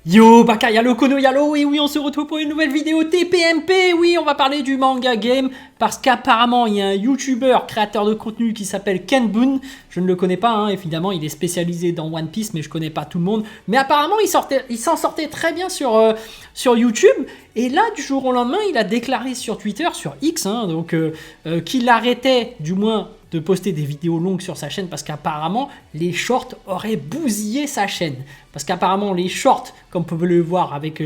Yo, Baka, yallo, Kono, yallo, et oui, on se retrouve pour une nouvelle vidéo TPMP. Oui, on va parler du manga game parce qu'apparemment, il y a un YouTuber créateur de contenu qui s'appelle Ken Boon. Je ne le connais pas, hein, évidemment, il est spécialisé dans One Piece, mais je connais pas tout le monde. Mais apparemment, il s'en sortait très bien sur YouTube. Et là, du jour au lendemain, il a déclaré sur Twitter, sur X, hein, qu'il arrêtait, du moins, de poster des vidéos longues sur sa chaîne parce qu'apparemment les shorts auraient bousillé sa chaîne. Parce qu'apparemment les shorts, comme on peut le voir avec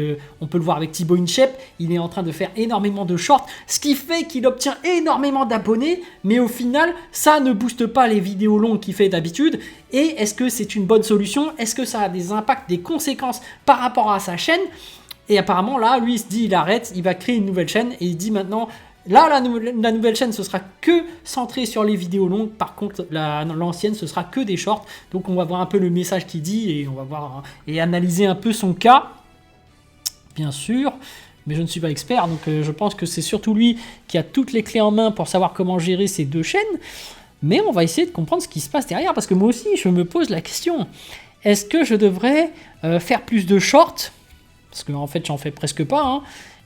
Thibaut Inchep, il est en train de faire énormément de shorts, ce qui fait qu'il obtient énormément d'abonnés, mais au final ça ne booste pas les vidéos longues qu'il fait d'habitude. Et est-ce que c'est une bonne solution? Est-ce que ça a des impacts, des conséquences par rapport à sa chaîne? Et apparemment là, lui il se dit il arrête, il va créer une nouvelle chaîne et il dit maintenant là, la nouvelle chaîne, ce sera que centré sur les vidéos longues. Par contre, l'ancienne, ce sera que des shorts. Donc, on va voir un peu le message qu'il dit et on va voir et analyser un peu son cas, bien sûr. Mais je ne suis pas expert, donc je pense que c'est surtout lui qui a toutes les clés en main pour savoir comment gérer ces deux chaînes. Mais on va essayer de comprendre ce qui se passe derrière, parce que moi aussi, je me pose la question. Est-ce que je devrais faire plus de shorts? Parce qu'en fait, j'en fais presque pas, hein.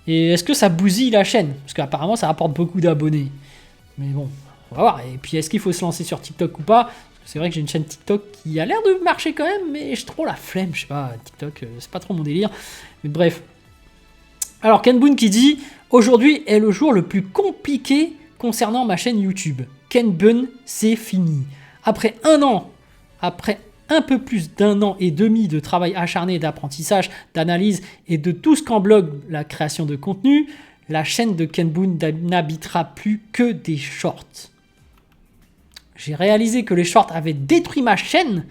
Et est-ce que ça bousille la chaîne? Parce qu'apparemment, ça rapporte beaucoup d'abonnés. Mais bon, on va voir. Et puis, est-ce qu'il faut se lancer sur TikTok ou pas? Parce que c'est vrai que j'ai une chaîne TikTok qui a l'air de marcher quand même, mais j'ai trop la flemme. Je sais pas, TikTok, c'est pas trop mon délire. Mais bref. Alors, Ken Boon qui dit « Aujourd'hui est le jour le plus compliqué concernant ma chaîne YouTube. Ken Boon, c'est fini. Après un peu plus d'un an et demi de travail acharné, d'apprentissage, d'analyse et de tout ce qu'englobe la création de contenu, la chaîne de Ken Boon n'habitera plus que des shorts. J'ai réalisé que les shorts avaient détruit ma chaîne.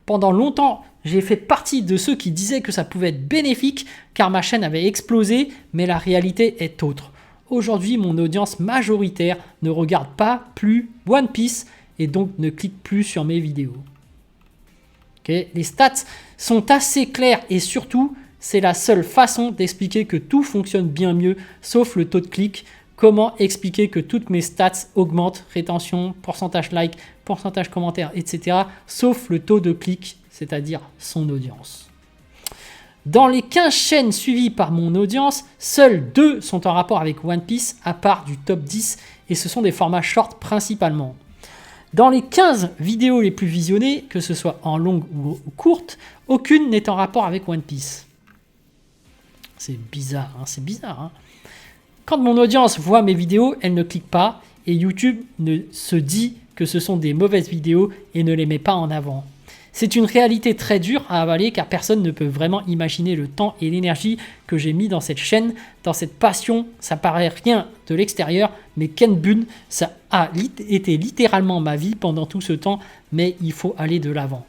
Pendant longtemps, j'ai fait partie de ceux qui disaient que ça pouvait être bénéfique car ma chaîne avait explosé, mais la réalité est autre. Aujourd'hui, mon audience majoritaire ne regarde pas plus One Piece et donc ne clique plus sur mes vidéos. Okay. Les stats sont assez claires et surtout, c'est la seule façon d'expliquer que tout fonctionne bien mieux, sauf le taux de clic. Comment expliquer que toutes mes stats augmentent, rétention, pourcentage like, pourcentage commentaire, etc., sauf le taux de clic, c'est-à-dire son audience. Dans les 15 chaînes suivies par mon audience, seules 2 sont en rapport avec One Piece, à part du top 10, et ce sont des formats short principalement. Dans les 15 vidéos les plus visionnées, que ce soit en longue ou courte, aucune n'est en rapport avec One Piece. C'est bizarre, hein, c'est bizarre. Hein. Quand mon audience voit mes vidéos, elle ne clique pas et YouTube ne se dit que ce sont des mauvaises vidéos et ne les met pas en avant. C'est une réalité très dure à avaler car personne ne peut vraiment imaginer le temps et l'énergie que j'ai mis dans cette chaîne, dans cette passion. Ça paraît rien de l'extérieur, mais Ken Boon, ça a été littéralement ma vie pendant tout ce temps, mais il faut aller de l'avant.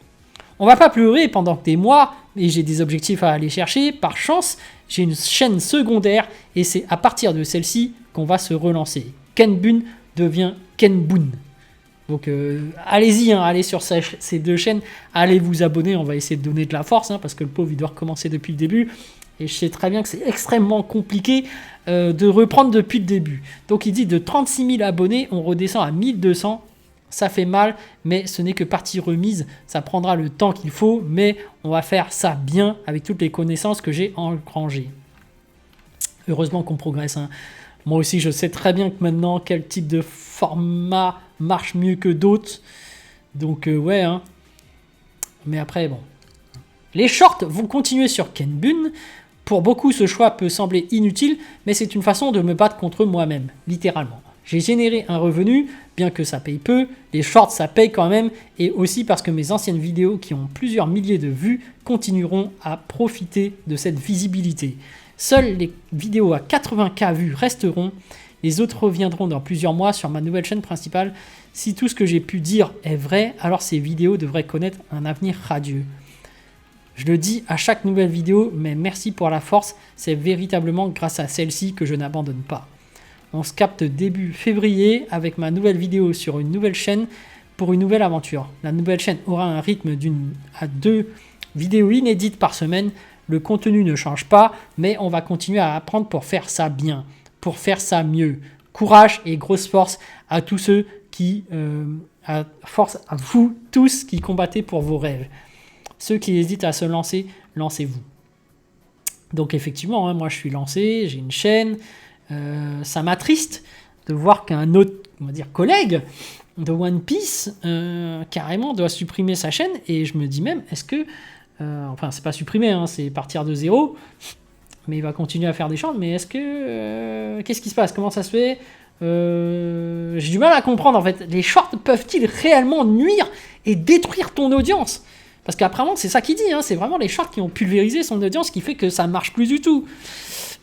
On va pas pleurer pendant des mois et j'ai des objectifs à aller chercher. Par chance, j'ai une chaîne secondaire et c'est à partir de celle-ci qu'on va se relancer. Ken Boon devient Ken Boon. Donc allez-y, hein, allez sur ces deux chaînes, allez vous abonner, on va essayer de donner de la force, hein, parce que le pauvre il doit recommencer depuis le début, et je sais très bien que c'est extrêmement compliqué de reprendre depuis le début. Donc il dit de 36 000 abonnés, on redescend à 1200, ça fait mal, mais ce n'est que partie remise, ça prendra le temps qu'il faut, mais on va faire ça bien avec toutes les connaissances que j'ai engrangées. Heureusement qu'on progresse, hein. Moi aussi, je sais très bien que maintenant, quel type de format marche mieux que d'autres. Donc, ouais. Hein. Mais après, bon. Les shorts vont continuer sur Ken Boon. Pour beaucoup, ce choix peut sembler inutile, mais c'est une façon de me battre contre moi-même, littéralement. J'ai généré un revenu, bien que ça paye peu. Les shorts, ça paye quand même. Et aussi parce que mes anciennes vidéos, qui ont plusieurs milliers de vues, continueront à profiter de cette visibilité. Seules les vidéos à 80K vues resteront, les autres reviendront dans plusieurs mois sur ma nouvelle chaîne principale. Si tout ce que j'ai pu dire est vrai, alors ces vidéos devraient connaître un avenir radieux. Je le dis à chaque nouvelle vidéo, mais merci pour la force, c'est véritablement grâce à celle-ci que je n'abandonne pas. On se capte début février avec ma nouvelle vidéo sur une nouvelle chaîne pour une nouvelle aventure. La nouvelle chaîne aura un rythme d'1 à 2 vidéos inédites par semaine. Le contenu ne change pas, mais on va continuer à apprendre pour faire ça bien, pour faire ça mieux. Courage et grosse force à tous ceux qui, force à vous tous qui combattez pour vos rêves. Ceux qui hésitent à se lancer, lancez-vous. Donc effectivement, hein, moi je suis lancé, j'ai une chaîne, ça m'attriste de voir qu'un autre, on va dire, collègue de One Piece, carrément doit supprimer sa chaîne, et je me dis même, est-ce que, enfin c'est pas supprimer, hein, c'est partir de zéro, mais il va continuer à faire des shorts, mais est-ce que, qu'est-ce qui se passe, comment ça se fait? J'ai du mal à comprendre en fait, les shorts peuvent-ils réellement nuire et détruire ton audience? Parce qu'apparemment c'est ça qu'il dit, hein, c'est vraiment les shorts qui ont pulvérisé son audience qui fait que ça marche plus du tout.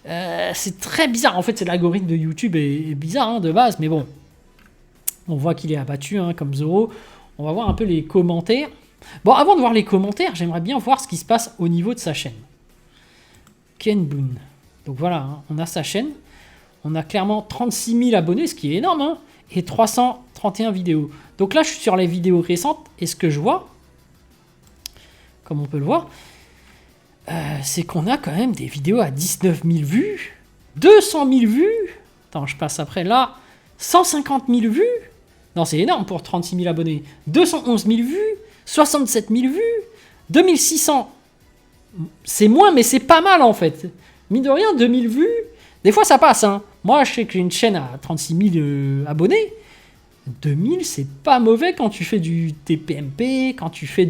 C'est très bizarre, en fait c'est l'algorithme de YouTube est bizarre hein, de base, mais bon. On voit qu'il est abattu hein, comme Zoro. On va voir un peu les commentaires. Bon, avant de voir les commentaires, j'aimerais bien voir ce qui se passe au niveau de sa chaîne. Ken Boon. Donc voilà, hein, on a sa chaîne. On a clairement 36 000 abonnés, ce qui est énorme, hein, et 331 vidéos. Donc là, je suis sur les vidéos récentes, et ce que je vois, comme on peut le voir, c'est qu'on a quand même des vidéos à 19 000 vues, 200 000 vues, attends, je passe après là, 150 000 vues, non, c'est énorme pour 36 000 abonnés, 211 000 vues, 67 000 vues, 2600, c'est moins, mais c'est pas mal en fait. Mine de rien, 2000 vues, des fois ça passe, hein. Moi, je sais que j'ai une chaîne à 36 000 abonnés. 2000, c'est pas mauvais quand tu fais du TPMP, quand tu fais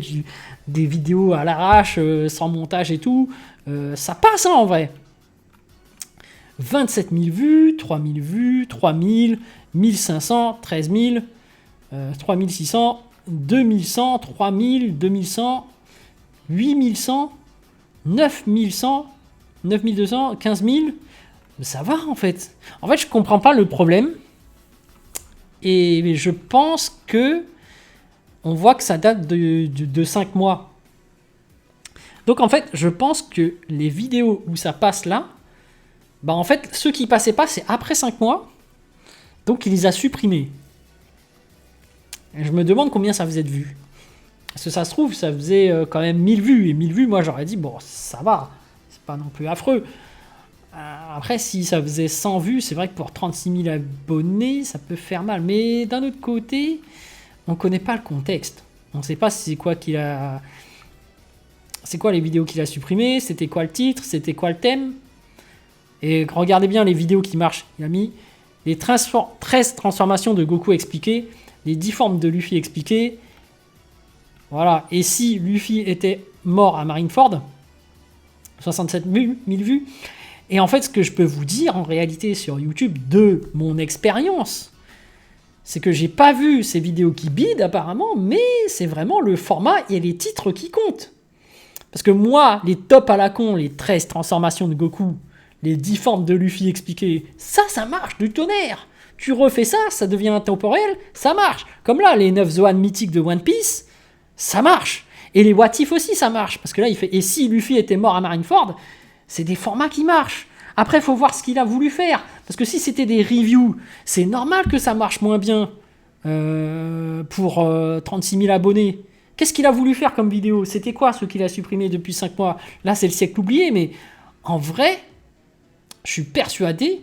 des vidéos à l'arrache, sans montage et tout. Ça passe, hein, en vrai. 27 000 vues, 3000 vues, 3000, 1500, 13 000, 3600, 2100, 3000, 2100, 8100, 9100, 9200, 15 000. Ça va en fait. En fait, je comprends pas le problème. Et je pense que on voit que ça date de 5 mois. Donc en fait, je pense que les vidéos où ça passe là, bah en fait, ceux qui passaient pas, c'est après 5 mois. Donc il les a supprimés. Et je me demande combien ça faisait de vues. Parce que ça se trouve, ça faisait quand même 1000 vues. Et 1000 vues, moi j'aurais dit, bon, ça va. C'est pas non plus affreux. Après, si ça faisait 100 vues, c'est vrai que pour 36 000 abonnés, ça peut faire mal. Mais d'un autre côté, on ne connaît pas le contexte. On ne sait pas c'est quoi qu'il a... C'est quoi les vidéos qu'il a supprimées, c'était quoi le titre, c'était quoi le thème. Et regardez bien les vidéos qui marchent. Il a mis les 13 transformations de Goku expliquées, les 10 formes de Luffy expliquées. Voilà. Et si Luffy était mort à Marineford, 67 000 vues. Et en fait, ce que je peux vous dire en réalité sur YouTube de mon expérience, c'est que j'ai pas vu ces vidéos qui bident apparemment, mais c'est vraiment le format et les titres qui comptent. Parce que moi, les tops à la con, les 13 transformations de Goku, les 10 formes de Luffy expliquées, ça marche du tonnerre. Tu refais ça, ça devient intemporel, ça marche. Comme là, les 9 Zoan mythiques de One Piece, ça marche. Et les What If aussi, ça marche. Parce que là, il fait « Et si Luffy était mort à Marineford ?» C'est des formats qui marchent. Après, il faut voir ce qu'il a voulu faire. Parce que si c'était des reviews, c'est normal que ça marche moins bien pour 36 000 abonnés. Qu'est-ce qu'il a voulu faire comme vidéo? C'était quoi ce qu'il a supprimé depuis 5 mois? Là, c'est le siècle oublié, mais en vrai, je suis persuadé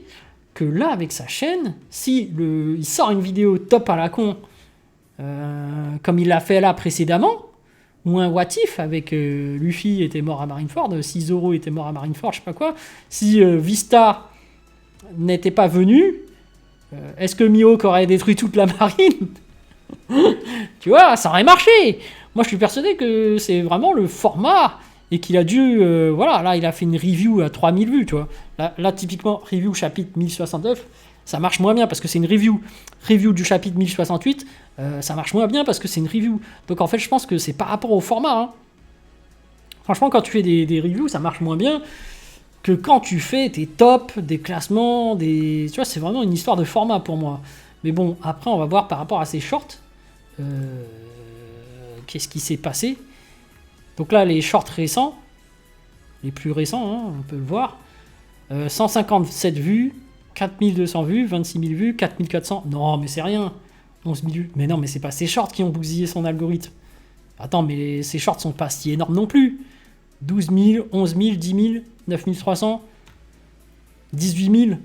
que là, avec sa chaîne, si il sort une vidéo top à la con, comme il l'a fait là précédemment, ou un what if avec Luffy était mort à Marineford, si Zoro était mort à Marineford, je sais pas quoi, si Vista n'était pas venu, est-ce que Mihawk aurait détruit toute la marine? Tu vois, ça aurait marché. Moi, je suis persuadé que c'est vraiment le format et qu'il a dû... voilà, là, il a fait une review à 3000 vues, tu vois. Là, typiquement, review chapitre 1069, ça marche moins bien parce que c'est une review. Review du chapitre 1068, ça marche moins bien parce que c'est une review. Donc en fait, je pense que c'est par rapport au format. Hein. Franchement, quand tu fais des reviews, ça marche moins bien que quand tu fais tes tops, des classements, des... Tu vois, c'est vraiment une histoire de format pour moi. Mais bon, après, on va voir par rapport à ces shorts. Qu'est-ce qui s'est passé? Donc là, les shorts récents, les plus récents, hein, on peut le voir. 157 vues, 4200 vues, 26 000 vues, 4400. Non, mais c'est rien. 11 000 vues. Mais non, mais c'est pas ces shorts qui ont bousillé son algorithme. Attends, mais ces shorts sont pas si énormes non plus. 12 000, 11 000, 10 000, 9 300, 18 000.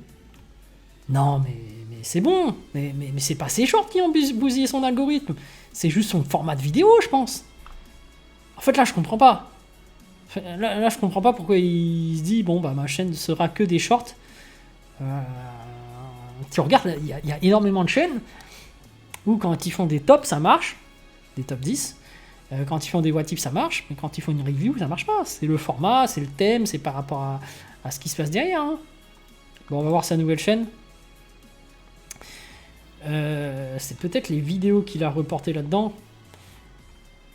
Non, mais c'est bon. Mais c'est pas ces shorts qui ont bousillé son algorithme. C'est juste son format de vidéo, je pense. En fait, là, je comprends pas. Là, je comprends pas pourquoi il se dit, bon, bah, ma chaîne sera que des shorts. Tu regardes, il y a énormément de chaînes où quand ils font des tops, ça marche. Des top 10. Quand ils font des what if, ça marche. Mais quand ils font une review, ça marche pas. C'est le format, c'est le thème, c'est par rapport à ce qui se passe derrière. Hein. Bon, on va voir sa nouvelle chaîne. C'est peut-être les vidéos qu'il a reportées là-dedans.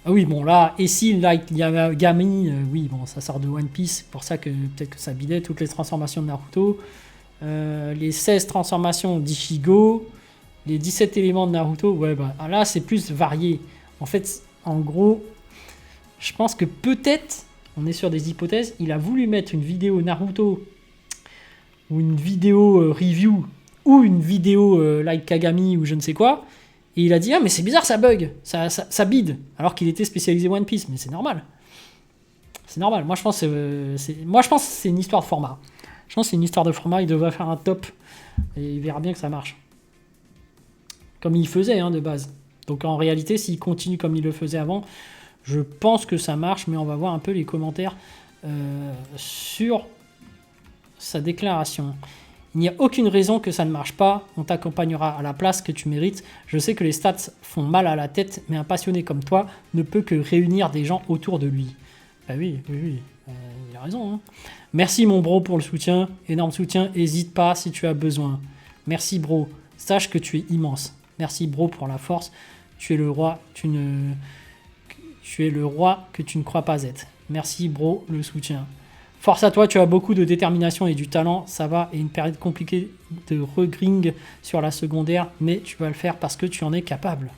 Ah oui, bon, là, et si Like Yagami, oui, bon, ça sort de One Piece. C'est pour ça que peut-être que ça bidait toutes les transformations de Naruto. Les 16 transformations d'Ichigo. Les 17 éléments de Naruto. Ouais, bah, là, c'est plus varié. En fait, en gros, je pense que peut-être, on est sur des hypothèses, il a voulu mettre une vidéo Naruto ou une vidéo review ou une vidéo Like Kagami ou je ne sais quoi, et il a dit « Ah, mais c'est bizarre, ça bug, ça bide », alors qu'il était spécialisé One Piece, mais c'est normal. C'est normal. Moi, je pense que c'est une histoire de format. Je pense que c'est une histoire de format, il devrait faire un top, et il verra bien que ça marche. Comme il faisait, hein, de base. Donc en réalité, s'il continue comme il le faisait avant, je pense que ça marche, mais on va voir un peu les commentaires sur sa déclaration. Il n'y a aucune raison que ça ne marche pas, on t'accompagnera à la place que tu mérites. Je sais que les stats font mal à la tête, mais un passionné comme toi ne peut que réunir des gens autour de lui. Bah oui, il a raison. Hein. Merci mon bro pour le soutien, énorme soutien, n'hésite pas si tu as besoin. Merci bro, sache que tu es immense. Merci bro pour la force, tu es le roi, tu es le roi que tu ne crois pas être. Merci bro, le soutien. Force à toi, tu as beaucoup de détermination et du talent, ça va, et une période compliquée de regring sur la secondaire, mais tu vas le faire parce que tu en es capable.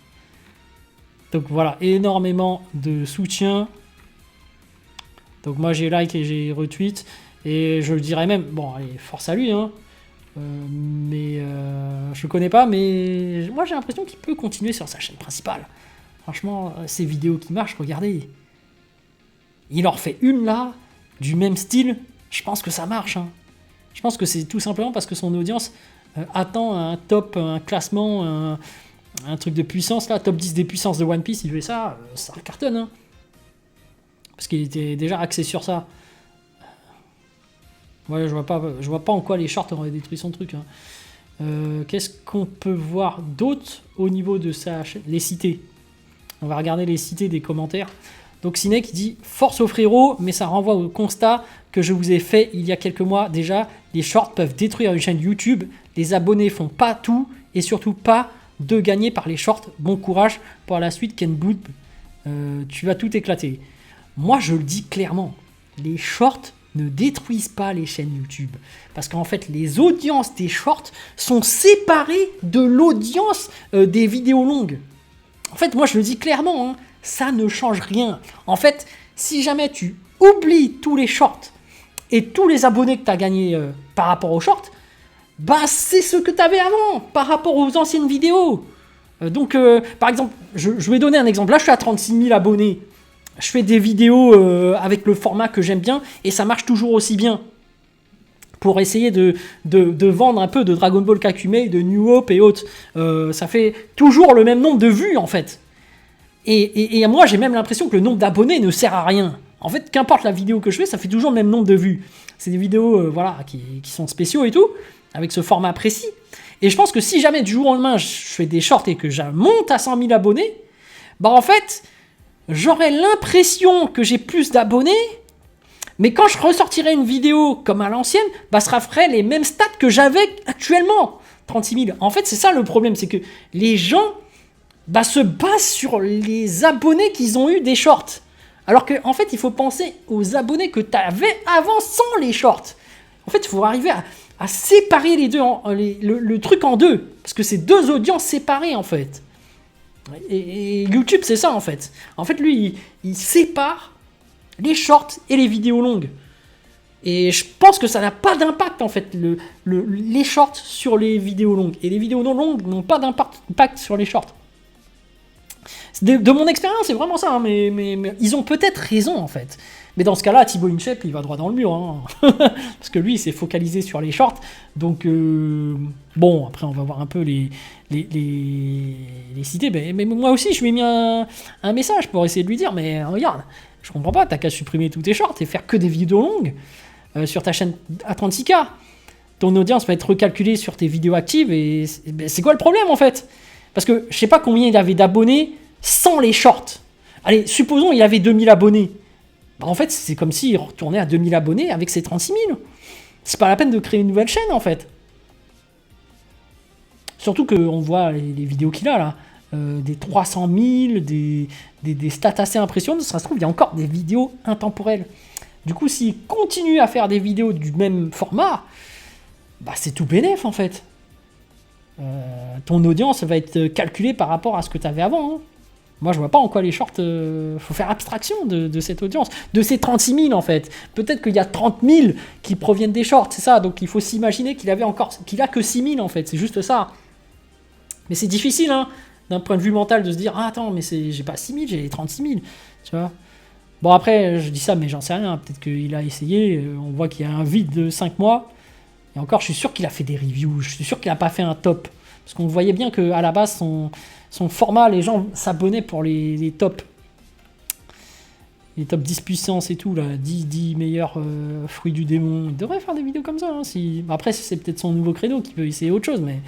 Donc voilà, énormément de soutien. Donc moi j'ai like et j'ai retweet, et je le dirais même, bon allez, force à lui, hein. Je le connais pas, mais moi j'ai l'impression qu'il peut continuer sur sa chaîne principale. Franchement, ces vidéos qui marchent, regardez. Il en refait une là, du même style, je pense que ça marche. Hein. Je pense que c'est tout simplement parce que son audience attend un top, un classement, un truc de puissance, là, top 10 des puissances de One Piece, il fait ça, ça cartonne. Hein. Parce qu'il était déjà axé sur ça. Ouais, je vois pas en quoi les shorts auraient détruit son truc. Hein. Qu'est-ce qu'on peut voir d'autre au niveau de sa chaîne ? Les cités. On va regarder les cités des commentaires. Donc Ciné qui dit « Force aux frérots, mais ça renvoie au constat que je vous ai fait il y a quelques mois déjà. Les shorts peuvent détruire une chaîne YouTube. Les abonnés font pas tout et surtout pas de gagner par les shorts. Bon courage pour la suite, Ken Boot. Tu vas tout éclater. » Moi, je le dis clairement. Les shorts ne détruisent pas les chaînes YouTube. Parce qu'en fait, les audiences des shorts sont séparées de l'audience des vidéos longues. En fait, moi, je le dis clairement, hein, ça ne change rien. En fait, si jamais tu oublies tous les shorts et tous les abonnés que tu as gagnés par rapport aux shorts, bah c'est ce que tu avais avant, par rapport aux anciennes vidéos. Par exemple, je vais donner un exemple. Là, je suis à 36 000 abonnés. Je fais des vidéos avec le format que j'aime bien et ça marche toujours aussi bien. Pour essayer de vendre un peu de Dragon Ball Kakume, de New Hope et autres. Ça fait toujours le même nombre de vues, en fait. Et moi, j'ai même l'impression que le nombre d'abonnés ne sert à rien. En fait, qu'importe la vidéo que je fais, ça fait toujours le même nombre de vues. C'est des vidéos voilà, qui sont spéciaux et tout, avec ce format précis. Et je pense que si jamais du jour au lendemain, je fais des shorts et que je monte à 100 000 abonnés, bah en fait, j'aurais l'impression que j'ai plus d'abonnés. Mais quand je ressortirai une vidéo comme à l'ancienne, bah ça ferait les mêmes stats que j'avais actuellement. 36 000. En fait, c'est ça le problème, c'est que les gens se basent sur les abonnés qu'ils ont eu des shorts. Alors qu'en fait, il faut penser aux abonnés que tu avais avant sans les shorts. En fait, il faut arriver à séparer les deux, le truc en deux. Parce que c'est deux audiences séparées, en fait. Et YouTube, c'est ça, en fait. En fait, lui, il sépare les shorts et les vidéos longues. Et je pense que ça n'a pas d'impact, en fait, les shorts sur les vidéos longues. Et les vidéos non longues n'ont pas d'impact sur les shorts. De mon expérience, c'est vraiment ça, hein, mais ils ont peut-être raison, en fait. Mais dans ce cas-là, Thibaut Inchep, il va droit dans le mur. Hein. Parce que lui, il s'est focalisé sur les shorts. Donc, bon, après, on va voir un peu les cités. Mais moi aussi, je lui ai mis un message pour essayer de lui dire, mais regarde, Je comprends pas, t'as qu'à supprimer tous tes shorts et faire que des vidéos longues sur ta chaîne à 36K. Ton audience va être recalculée sur tes vidéos actives et c'est quoi le problème en fait? Parce que je sais pas combien il avait d'abonnés sans les shorts. Allez, supposons il avait 2000 abonnés. Bah, en fait, c'est comme s'il retournait à 2000 abonnés avec ses 36 000. C'est pas la peine de créer une nouvelle chaîne en fait. Surtout qu'on voit les vidéos qu'il a là. Des 300 000, des stats assez impressionnantes. Ça se trouve, il y a encore des vidéos intemporelles. Du coup, s'il continue à faire des vidéos du même format, bah, c'est tout bénef en fait. Ton audience va être calculée par rapport à ce que tu avais avant. Hein. Moi, je vois pas en quoi les shorts... faut faire abstraction de cette audience. De ces 36 000 en fait. Peut-être qu'il y a 30 000 qui proviennent des shorts, c'est ça. Donc il faut s'imaginer qu'il a que 6 000 en fait. C'est juste ça. Mais c'est difficile, hein, d'un point de vue mental, de se dire « Ah, attends, mais j'ai pas 6 000, j'ai 36 000. » Tu vois. Bon, après, je dis ça, mais j'en sais rien. Peut-être qu'il a essayé. On voit qu'il y a un vide de 5 mois. Et encore, je suis sûr qu'il a fait des reviews. Je suis sûr qu'il n'a pas fait un top. Parce qu'on voyait bien qu'à la base, son format, les gens s'abonnaient pour les tops. Les top 10 puissance et tout, là, 10 meilleurs fruits du démon. Il devrait faire des vidéos comme ça. Hein, si... Après, c'est peut-être son nouveau credo qui veut essayer autre chose. Mais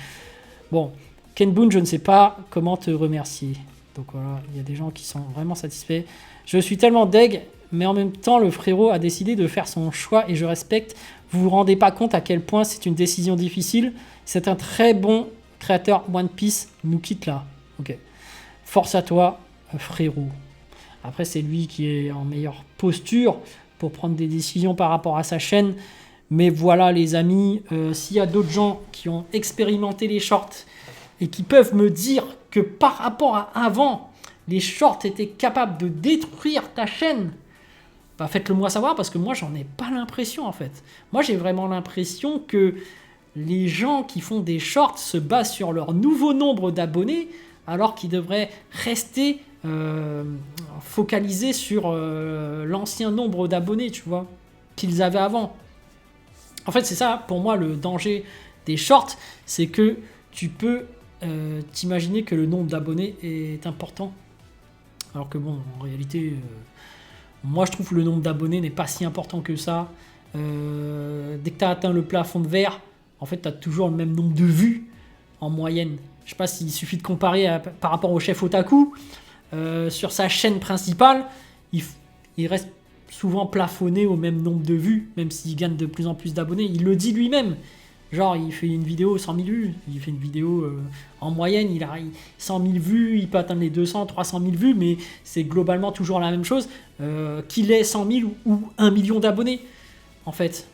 bon, Ken Boon, je ne sais pas comment te remercier. Donc voilà, il y a des gens qui sont vraiment satisfaits. Je suis tellement deg, mais en même temps, le frérot a décidé de faire son choix et je respecte. Vous vous rendez pas compte à quel point c'est une décision difficile. C'est un très bon créateur One Piece. Nous quitte là. Ok. Force à toi, frérot. Après, c'est lui qui est en meilleure posture pour prendre des décisions par rapport à sa chaîne. Mais voilà, les amis, s'il y a d'autres gens qui ont expérimenté les shorts et qui peuvent me dire que par rapport à avant, les shorts étaient capables de détruire ta chaîne, bah faites-le moi savoir parce que moi, j'en ai pas l'impression en fait. Moi, j'ai vraiment l'impression que les gens qui font des shorts se basent sur leur nouveau nombre d'abonnés alors qu'ils devraient rester focalisés sur l'ancien nombre d'abonnés, tu vois, qu'ils avaient avant. En fait, c'est ça, pour moi, le danger des shorts, c'est que tu peux t'imaginer que le nombre d'abonnés est important. Alors que bon, en réalité, moi, je trouve que le nombre d'abonnés n'est pas si important que ça. Dès que tu as atteint le plafond de verre, en fait, tu as toujours le même nombre de vues en moyenne. Je sais pas s'il suffit de comparer par rapport au chef Otaku. Sur sa chaîne principale, il reste souvent plafonné au même nombre de vues, même s'il gagne de plus en plus d'abonnés. Il le dit lui-même. Genre, il fait une vidéo 100 000 vues. Il fait une vidéo en moyenne, il a 100 000 vues, il peut atteindre les 200, 300 000 vues, mais c'est globalement toujours la même chose. Qu'il ait 100 000 ou 1 million d'abonnés, en fait.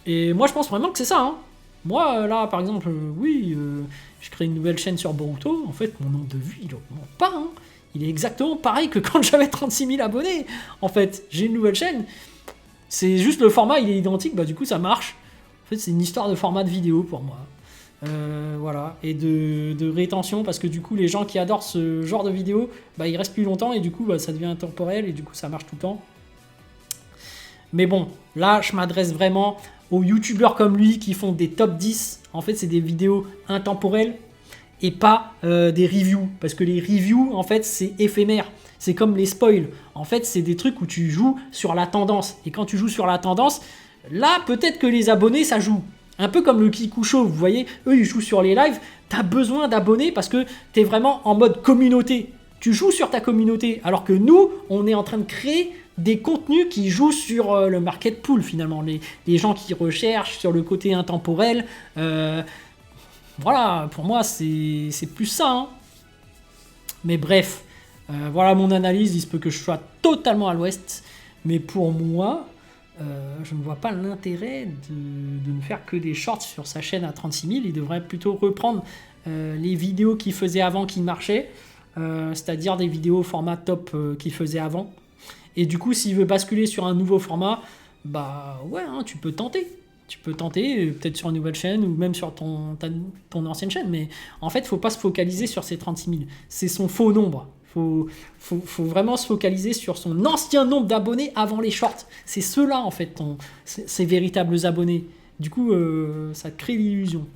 Et moi, je pense vraiment que c'est ça. Hein. Moi, là, par exemple, je crée une nouvelle chaîne sur Boruto. En fait, mon nombre de vues, il augmente pas. Hein. Il est exactement pareil que quand j'avais 36 000 abonnés. En fait, j'ai une nouvelle chaîne. C'est juste le format, il est identique. Bah, du coup, ça marche. En fait, c'est une histoire de format de vidéo pour moi. Voilà. Et de rétention, parce que du coup, les gens qui adorent ce genre de vidéo, bah, ils restent plus longtemps et du coup, bah, ça devient intemporel et du coup, ça marche tout le temps. Mais bon, là, je m'adresse vraiment aux youtubeurs comme lui qui font des top 10. En fait, c'est des vidéos intemporelles et pas des reviews. Parce que les reviews, en fait, c'est éphémère. C'est comme les spoils. En fait, c'est des trucs où tu joues sur la tendance. Et quand tu joues sur la tendance, là, peut-être que les abonnés, ça joue. Un peu comme le Kiku Show, vous voyez, eux, ils jouent sur les lives. Tu as besoin d'abonnés parce que tu es vraiment en mode communauté. Tu joues sur ta communauté. Alors que nous, on est en train de créer des contenus qui jouent sur le market pool, finalement. Les gens qui recherchent sur le côté intemporel. Voilà, pour moi, c'est plus ça. Hein. Mais bref, voilà mon analyse. Il se peut que je sois totalement à l'ouest. Mais pour moi, je ne vois pas l'intérêt de ne faire que des shorts sur sa chaîne à 36 000. Il devrait plutôt reprendre les vidéos qu'il faisait avant qui marchaient. C'est-à-dire des vidéos au format top qu'il faisait avant. Et du coup, s'il veut basculer sur un nouveau format, bah ouais, hein, tu peux tenter. Tu peux tenter, peut-être sur une nouvelle chaîne ou même sur ton ancienne chaîne. Mais en fait, il ne faut pas se focaliser sur ces 36 000. C'est son faux nombre. Faut vraiment se focaliser sur son ancien nombre d'abonnés avant les shorts. C'est ceux-là, en fait, ces véritables abonnés. Du coup, ça crée l'illusion.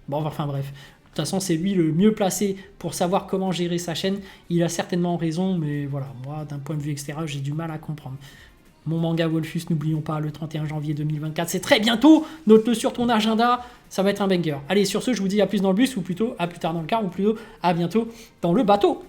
Bon, enfin bref. toute façon, c'est lui le mieux placé pour savoir comment gérer sa chaîne. Il a certainement raison, mais voilà, moi, d'un point de vue extérieur, j'ai du mal à comprendre. Mon manga Wolfus, n'oublions pas, le 31 janvier 2024, c'est très bientôt. Note-le sur ton agenda, ça va être un banger. Allez, sur ce, je vous dis à plus dans le bus, ou plutôt à plus tard dans le car, ou plutôt à bientôt dans le bateau.